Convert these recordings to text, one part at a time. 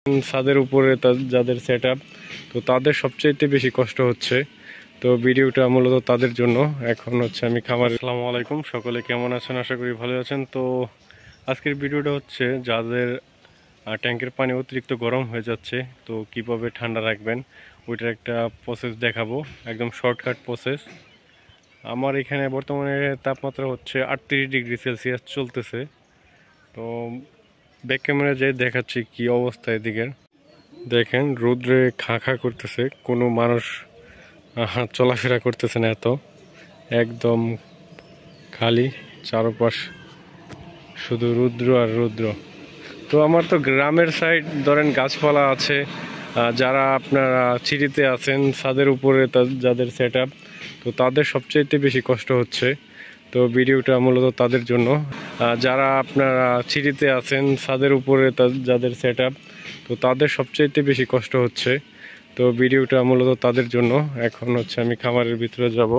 ছাদের উপরে যাদের সেট আপ, তো তাদের সবচাইতে বেশি কষ্ট হচ্ছে। তো ভিডিওটা মূলত তাদের জন্য। এখন হচ্ছে আমি খামারে। আসসালামু আলাইকুম, সকলে কেমন আছেন? আশা করি ভালো আছেন। তো আজকের ভিডিওটা হচ্ছে যাদের ট্যাঙ্কের পানি অতিরিক্ত গরম হয়ে যাচ্ছে, তো কিভাবে ঠান্ডা রাখবেন ওইটার একটা প্রসেস দেখাবো, একদম শর্টকাট প্রসেস। আমার এখানে বর্তমানে তাপমাত্রা হচ্ছে 38°C চলতেছে। তো ব্যাক ক্যামেরা যেয়ে দেখাচ্ছি কি অবস্থা এদিকে। দেখেন রৌদ্রে খা খা করতেছে, কোনো মানুষ চলাফেরা করতেছে না, এত একদম খালি চারপাশ শুধু রৌদ্র আর রৌদ্র। তো আমার তো গ্রামের সাইড ধরেন গাছপালা আছে, যারা আপনারা সিঁড়িতে আছেন ছাদের উপরে যাদের সেট আপ, তো তাদের সবচাইতে বেশি কষ্ট হচ্ছে। তো ভিডিওটা মূলত তাদের জন্য। যারা আপনারা সিঁড়িতে আছেন ছাদের উপরে যাদের সেট আপ, তো তাদের সবচাইতে বেশি কষ্ট হচ্ছে। তো ভিডিওটা মূলত তাদের জন্য। এখন হচ্ছে আমি খামারের ভিতরে যাব।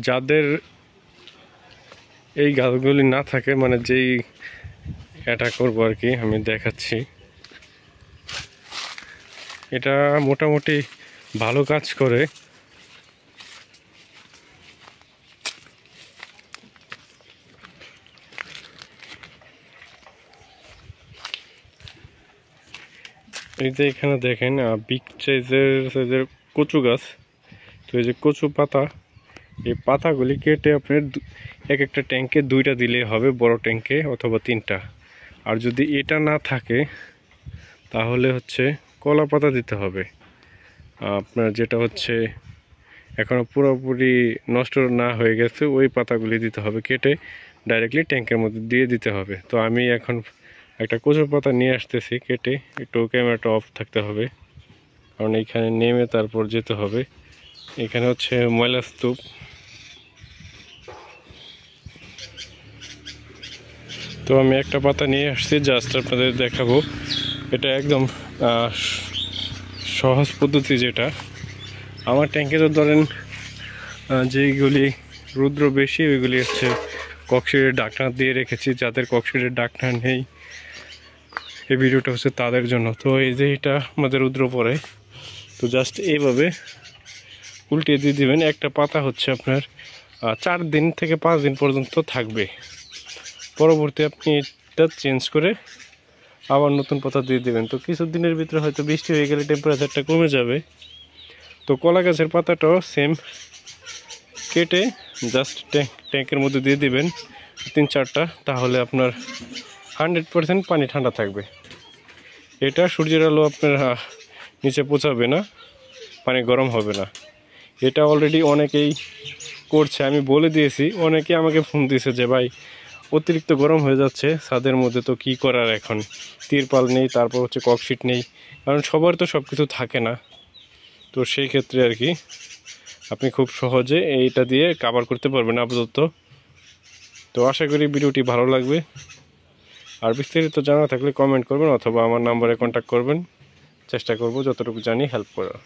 যাদের এই গাছগুলি না থাকে, মানে যেই এটা করবো আর কি, আমি দেখাচ্ছি। এটা মোটামুটি ভালো কাজ করে। এই যে এখানে দেখেন বিগ সাইজের কচু গাছ। তো এই যে কচু পাতা, এই পাতাগুলি কেটে আপনার এক একটা ট্যাঙ্কে 2টা দিলেই হবে, বড় ট্যাঙ্কে অথবা 3টা। আর যদি এটা না থাকে তাহলে হচ্ছে কলা পাতা দিতে হবে আপনার, যেটা হচ্ছে এখনো পুরোপুরি নষ্ট না হয়ে গেছে, ওই পাতাগুলি দিতে হবে, কেটে ডাইরেক্টলি ট্যাঙ্কের মধ্যে দিয়ে দিতে হবে। তো আমি এখন একটা কচু পাতা নিয়ে আসতেছি কেটে। একটু ক্যামেরাটা অফ থাকতে হবে, কারণ এইখানে নেমে তারপর যেতে হবে। এখানে হচ্ছে ময়লা স্তূপ। তো আমি একটা পাতা নিয়ে আসছি, জাস্ট আপনাদের দেখাবো। এটা একদম সহজ পদ্ধতি যেটা। আমার ট্যাঙ্কে তো ধরেন যেইগুলি রৌদ্র বেশি ওইগুলি হচ্ছে ককশিটের ঢাকনা দিয়ে রেখেছি। যাদের ককশিটের ঢাকনা নেই, এই ভিডিওটা হচ্ছে তাদের জন্য। তো এই যে এটা আমাদের রৌদ্র পড়ে, তো জাস্ট এইভাবে উল্টে দিয়ে দিবেন। একটা পাতা হচ্ছে আপনার 4 দিন থেকে 5 দিন পর্যন্ত থাকবে। পরবর্তী আপনি এটা চেঞ্জ করে আবার নতুন পাতা দিয়ে দেবেন। তো কিছু দিনের ভিতরে হয়তো বৃষ্টি হয়ে গেলে টেম্পারেচারটা কমে যাবে। তো কলা গাছের পাতাটাও সেম, কেটে জাস্ট ট্যাঙ্কের মধ্যে দিয়ে দিবেন 3-4টা, তাহলে আপনার 100% পানি ঠান্ডা থাকবে। এটা সূর্যের আলো আপনার নিচে পৌঁছাবে না, পানি গরম হবে না। এটা অলরেডি অনেকেই করছে, আমি বলে দিয়েছি। অনেকে আমাকে ফোন দিয়েছে যে ভাই অতিরিক্ত গরম হয়ে যাচ্ছে ছাদের মধ্যে, তো কি করার এখন, তিরপাল নেই, তারপর হচ্ছে ককশিট নেই, কারণ সবার তো সব কিছু থাকে না। তো সেই ক্ষেত্রে আর কি আপনি খুব সহজে এইটা দিয়ে কভার করতে পারবেন আপাতত। তো আশা করি ভিডিওটি ভালো লাগবে। আর বিস্তারিত জানা থাকলে কমেন্ট করবেন অথবা আমার নাম্বারে কন্ট্যাক্ট করবেন। চেষ্টা করব যতটুকু জানি হেল্প করার।